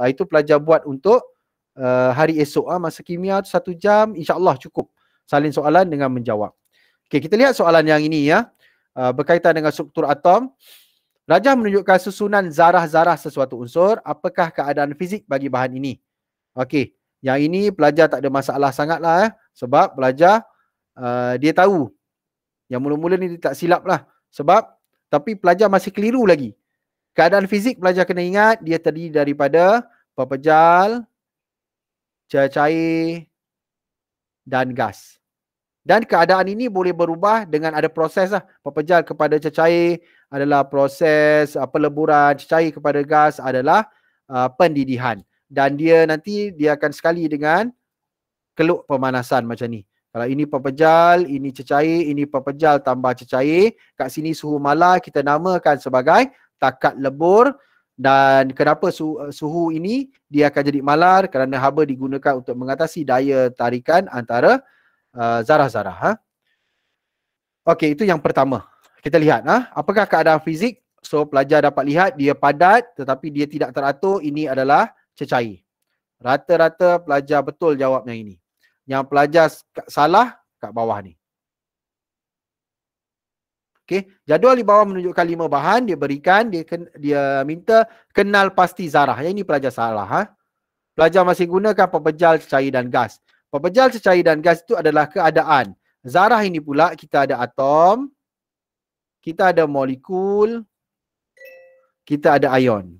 Itu pelajar buat untuk hari esok. Masa kimia tu 1 jam, insyaAllah cukup. Salin soalan dengan menjawab. Okey, kita lihat soalan yang ini ya. Berkaitan dengan struktur atom. Rajah menunjukkan susunan zarah-zarah sesuatu unsur. Apakah keadaan fizik bagi bahan ini? Okey, yang ini pelajar tak ada masalah sangatlah sebab pelajar dia tahu. Yang mula-mula ni dia tak silap lah. Sebab, tapi pelajar masih keliru lagi. Keadaan fizik pelajar kena ingat, dia terdiri daripada pepejal, cair dan gas. Dan keadaan ini boleh berubah dengan ada proses lah. Pepejal kepada cecair adalah proses peleburan, cecair kepada gas adalah pendidihan. Dan dia nanti dia akan sekali dengan keluk pemanasan macam ni. Kalau ini pepejal, ini cecair, ini pepejal tambah cecair. Kat sini suhu malar kita namakan sebagai takat lebur. Dan kenapa suhu ini dia akan jadi malar? Kerana haba digunakan untuk mengatasi daya tarikan antara zarah-zarah. Okey, itu yang pertama. Kita lihat apakah keadaan fizik. So pelajar dapat lihat dia padat tetapi dia tidak teratur. Ini adalah cecair. Rata-rata pelajar betul jawab yang ini. Yang pelajar salah kat bawah ni. Okey, jadual di bawah menunjukkan 5 bahan dia berikan, dia minta kenal pasti zarah. Yang ini pelajar salah. Pelajar masih gunakan pepejal, cecair dan gas. Pepejal, cecair dan gas itu adalah keadaan. Zarah ini pula kita ada atom, kita ada molekul, kita ada ion.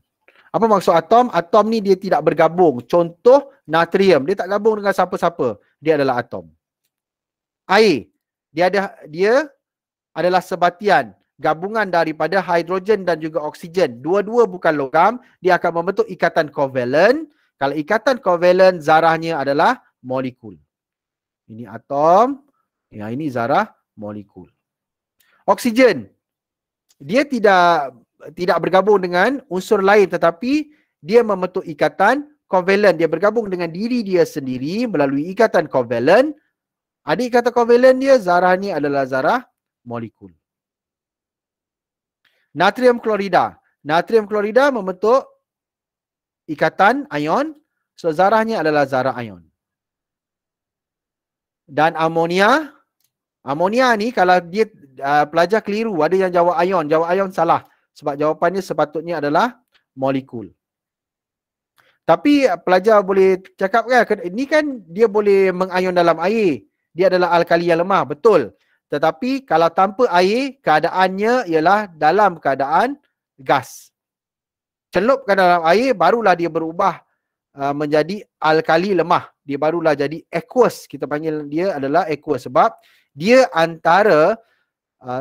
Apa maksud atom? Atom ni dia tidak bergabung. Contoh natrium, dia tak gabung dengan siapa-siapa. Dia adalah atom. Air, dia adalah sebatian, gabungan daripada hidrogen dan juga oksigen. Dua-dua bukan logam, dia akan membentuk ikatan kovalen. Kalau ikatan kovalen, zarahnya adalah molekul. Ini atom, yang ini zarah molekul. Oksigen, dia tidak bergabung dengan unsur lain tetapi dia membentuk ikatan kovalen. Dia bergabung dengan diri dia sendiri melalui ikatan kovalen. Ada ikatan kovalen dia, zarah ni adalah zarah molekul. Natrium klorida. Natrium klorida membentuk ikatan ion. So zarahnya adalah zarah ion. Dan amonia. Amonia ni kalau dia pelajar keliru, ada yang jawab ion. Jawab ion salah. Sebab jawapannya sepatutnya adalah molekul. Tapi pelajar boleh cakap kan, ini kan dia boleh mengion dalam air. Dia adalah alkali yang lemah. Betul. Tetapi kalau tanpa air, keadaannya ialah dalam keadaan gas. Celupkan dalam air, barulah dia berubah menjadi alkali lemah. Dia barulah jadi aqueous. Kita panggil dia adalah aqueous. Sebab dia antara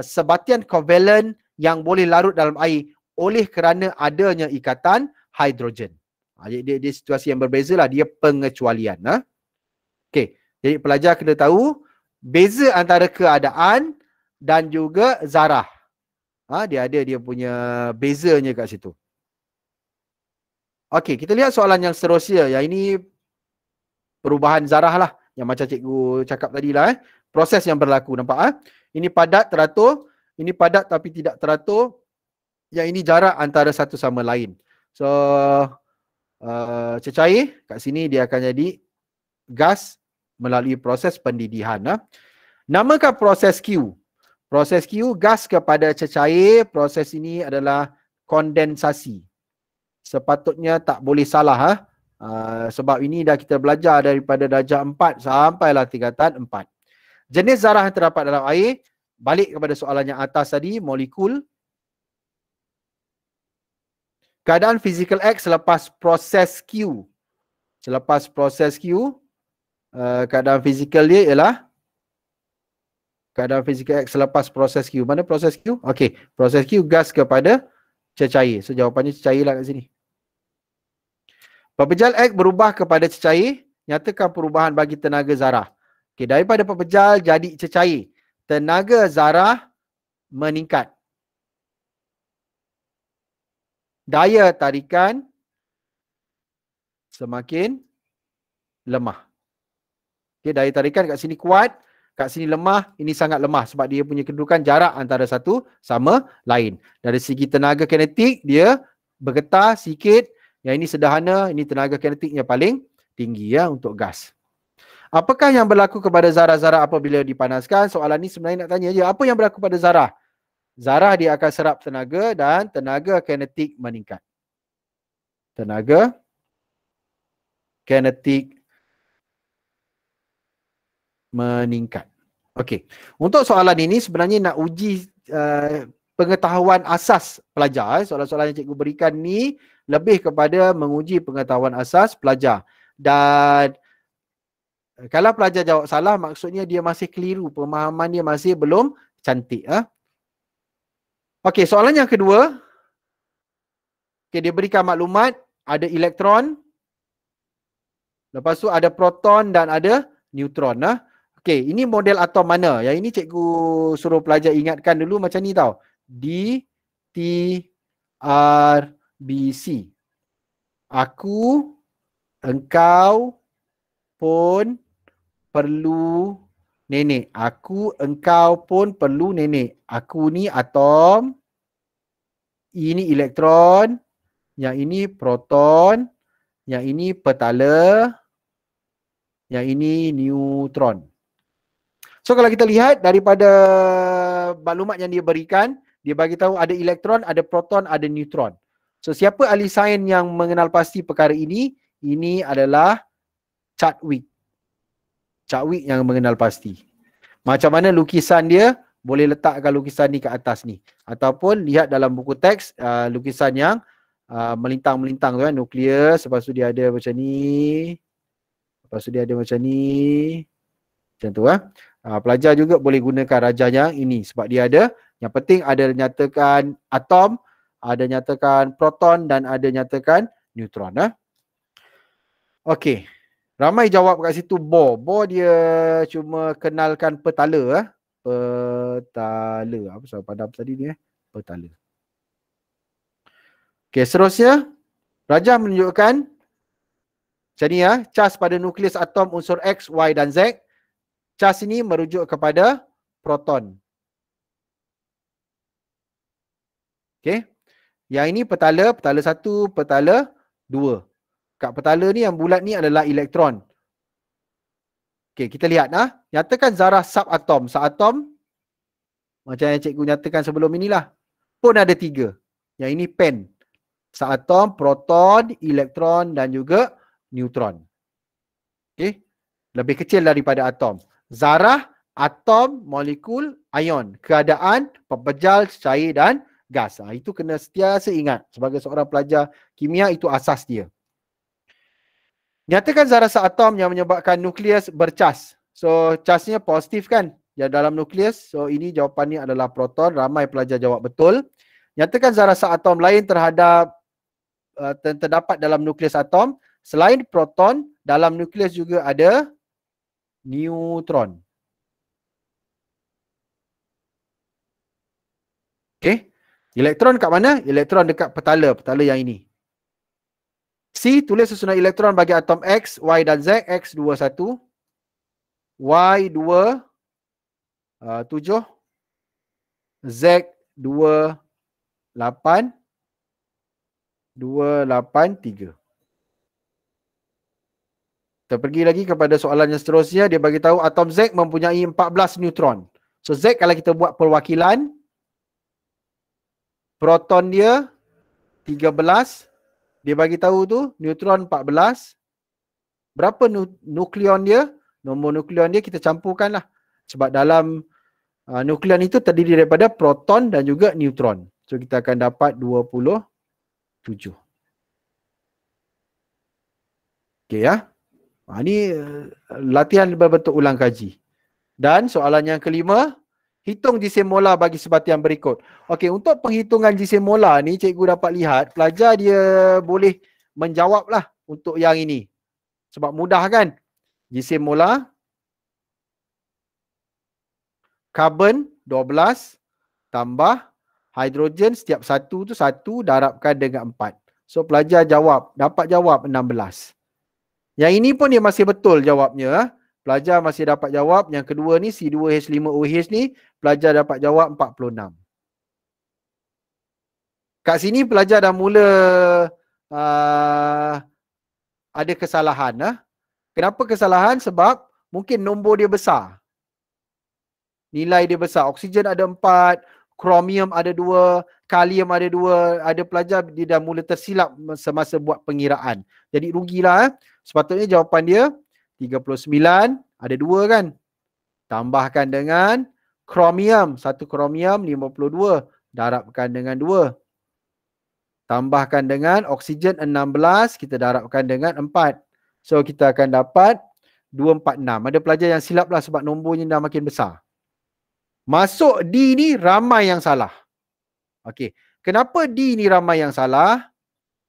sebatian kovalen yang boleh larut dalam air oleh kerana adanya ikatan hidrogen. Dia situasi yang berbeza lah. Dia pengecualian. Okey. Jadi pelajar kena tahu beza antara keadaan dan juga zarah. Dia ada dia punya bezanya kat situ. Okey, kita lihat soalan yang seterusnya. Yang ini perubahan zarah lah. Yang macam cikgu cakap tadi lah. Proses yang berlaku. Nampak? Ini padat, teratur. Ini padat tapi tidak teratur. Yang ini jarak antara satu sama lain. So, cecair. Kat sini dia akan jadi gas melalui proses pendidihan. Namakan proses Q. Proses Q, gas kepada cecair. Proses ini adalah kondensasi. Sepatutnya tak boleh salah. Sebab ini dah kita belajar daripada darjah 4 sampailah tingkatan 4. Jenis zarah yang terdapat dalam air. Balik kepada soalan yang atas tadi, molekul. Keadaan physical X selepas proses Q. Selepas proses Q, keadaan fizikal dia ialah keadaan fizikal X selepas proses Q. Mana proses Q? Okey, proses Q, gas kepada cecair. So jawapannya cecair lah kat sini. Pepejal X berubah kepada cecair. Nyatakan perubahan bagi tenaga zarah. Okey, daripada pepejal jadi cecair. Tenaga zarah meningkat. Daya tarikan semakin lemah. Okey, daya tarikan kat sini kuat, kat sini lemah. Ini sangat lemah sebab dia punya kedudukan jarak antara satu sama lain. Dari segi tenaga kinetik, dia bergetar sikit. Yang ini sederhana, ini tenaga kinetiknya paling tinggi ya untuk gas. Apakah yang berlaku kepada zarah-zarah apabila dipanaskan? Soalan ni sebenarnya nak tanya je, apa yang berlaku pada zarah? Zarah dia akan serap tenaga dan tenaga kinetik meningkat. Tenaga kinetik meningkat. Okey. Untuk soalan ini sebenarnya nak uji pengetahuan asas pelajar. Soalan-soalan yang cikgu berikan ni lebih kepada menguji pengetahuan asas pelajar. Dan kalau pelajar jawab salah, maksudnya dia masih keliru. Pemahaman dia masih belum cantik. Okey, soalan yang kedua. Okay, dia berikan maklumat, ada elektron, lepas tu ada proton dan ada neutron. Okey, ini model atom mana? Yang ini cikgu suruh pelajar ingatkan dulu macam ni tau. D, T, R, B, C. Aku, engkau pun perlu nenek. Aku, engkau pun perlu nenek. Aku ni atom, ini elektron, yang ini proton, yang ini petala, yang ini neutron. So kalau kita lihat daripada maklumat yang dia berikan, dia bagi tahu ada elektron, ada proton, ada neutron. So siapa ahli sains yang mengenal pasti perkara ini? Ini adalah Chadwick. Chadwick yang mengenal pasti. Macam mana lukisan dia, boleh letakkan lukisan ni ke atas ni. Ataupun lihat dalam buku teks lukisan yang melintang-melintang tu kan, nukleus, lepas tu dia ada macam ni. Lepas tu dia ada macam ni. Macam tu pelajar juga boleh gunakan rajanya ini sebab dia ada, yang penting ada nyatakan atom, ada nyatakan proton dan ada nyatakan neutron. Okey. Ramai jawab kat situ Bohr. Bohr dia cuma kenalkan petala. Petala. Apa soal padam tadi ni? Petala. Okey, seterusnya rajah menunjukkan macam ni cas pada nukleus atom unsur X, Y dan Z. Cas ini merujuk kepada proton. Okey. Yang ini petala, petala 1, petala 2. Kat petala ni yang bulat ni adalah elektron. Okey, kita lihat nyatakan zarah subatom. Subatom macam yang cikgu nyatakan sebelum inilah. Pun ada 3. Yang ini pen. Subatom, proton, elektron dan juga neutron. Okey. Lebih kecil daripada atom. Zarah, atom, molekul, ion. Keadaan, pepejal, cair dan gas. Itu kena sentiasa ingat. Sebagai seorang pelajar kimia, itu asas dia. Nyatakan zarah seatom yang menyebabkan nukleus bercas. So, casnya positif kan? Yang dalam nukleus. So, ini jawapannya adalah proton. Ramai pelajar jawab betul. Nyatakan zarah seatom lain terdapat dalam nukleus atom. Selain proton, dalam nukleus juga ada neutron. Okey. Elektron kat mana? Elektron dekat petala. Petala yang ini. C, tulis susunan elektron bagi atom X, Y dan Z. X 21. Y 2. 7. Z 2. 8. 2, 8, 3. Kita pergi lagi kepada soalan yang seterusnya. Dia bagi tahu atom Z mempunyai 14 neutron. So Z kalau kita buat perwakilan, proton dia 13. Dia bagi tahu tu neutron 14. Berapa nukleon dia? Nombor nukleon dia kita campurkan lah. Sebab dalam nukleon itu terdiri daripada proton dan juga neutron. So kita akan dapat 27. Okey ya. Ini latihan berbentuk ulang kaji. Dan soalan yang kelima, hitung jisim molar bagi sebatian berikut. Okey, untuk penghitungan jisim molar ni cikgu dapat lihat pelajar dia boleh menjawablah untuk yang ini. Sebab mudah kan? Jisim molar, karbon 12 tambah hidrogen setiap satu tu 1 darabkan dengan 4. So pelajar dapat jawab 16. Yang ini pun dia masih betul jawabnya. Pelajar masih dapat jawab. Yang kedua ni C2H5OH ni pelajar dapat jawab 46. Kat sini pelajar dah mula ada kesalahan. Kenapa kesalahan? Sebab mungkin nombor dia besar. Nilai dia besar. Oksigen ada 4, kromium ada 2, kalium ada 2. Ada pelajar dia dah mula tersilap semasa buat pengiraan. Jadi rugilah. Sepatutnya jawapan dia 39 ada 2 kan. Tambahkan dengan kromium. 1 kromium 52. Darabkan dengan 2. Tambahkan dengan oksigen 16. Kita darabkan dengan 4. So kita akan dapat 246. Ada pelajar yang silap lah sebab nombornya dah makin besar. Masuk D ni ramai yang salah. Okey. Kenapa D ni ramai yang salah?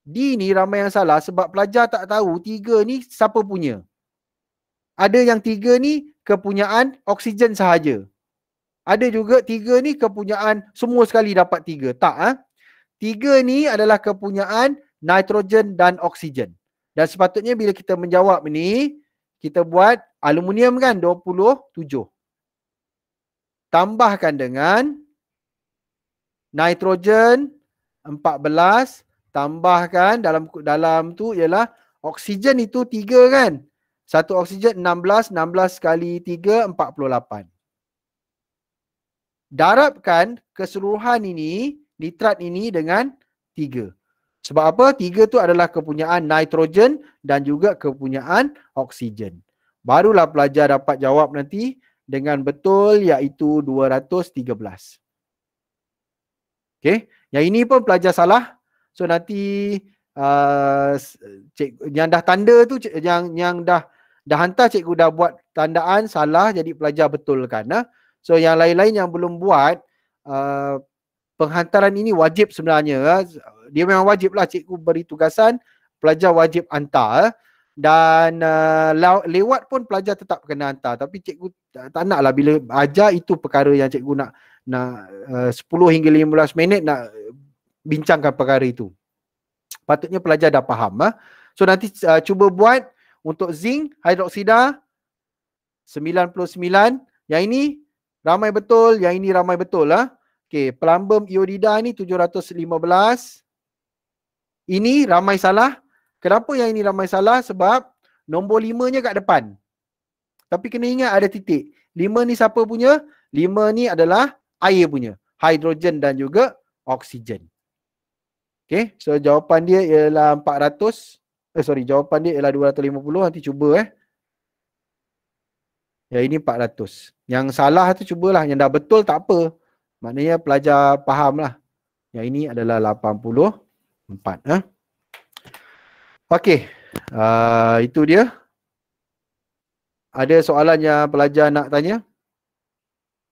D ni ramai yang salah sebab pelajar tak tahu 3 ni siapa punya. Ada yang 3 ni kepunyaan oksigen sahaja. Ada juga 3 ni kepunyaan semua sekali dapat 3. Tak. 3 ni adalah kepunyaan nitrogen dan oksigen. Dan sepatutnya bila kita menjawab ni, kita buat aluminium kan 27. Tambahkan dengan nitrogen 14. Tambahkan dalam tu ialah oksigen itu 3 kan. 1 oksigen 16. 16 kali 3, 48. Darabkan keseluruhan ini, nitrat ini dengan 3. Sebab apa? 3 tu adalah kepunyaan nitrogen dan juga kepunyaan oksigen. Barulah pelajar dapat jawab nanti dengan betul iaitu 213. Okey, yang ini pun pelajar salah. So nanti yang dah tanda tu yang dah hantar cikgu dah buat tandaan salah jadi pelajar betulkan. So yang lain-lain yang belum buat penghantaran ini wajib sebenarnya. Dia memang wajib lah, cikgu beri tugasan, pelajar wajib hantar. Dan lewat pun pelajar tetap kena hantar. Tapi cikgu tak nak lah bila ajar itu perkara yang cikgu nak 10 hingga 15 minit nak bincangkan perkara itu. Patutnya pelajar dah faham. So nanti cuba buat untuk zinc hidroksida 99. Yang ini ramai betul, yang ini ramai betul. Okey, pelambum iodida ni 715. Ini ramai salah. Kenapa yang ini ramai salah? Sebab nombor 5-nya kat depan. Tapi kena ingat ada titik. 5 ni siapa punya? 5 ni adalah air punya. Hidrogen dan juga oksigen. Okay, so jawapan dia ialah 400. Jawapan dia ialah 250. Nanti cuba Yang ini 400. Yang salah tu cubalah. Yang dah betul tak apa. Maknanya pelajar faham lah. Yang ini adalah 84. Okey, itu dia. Ada soalan yang pelajar nak tanya?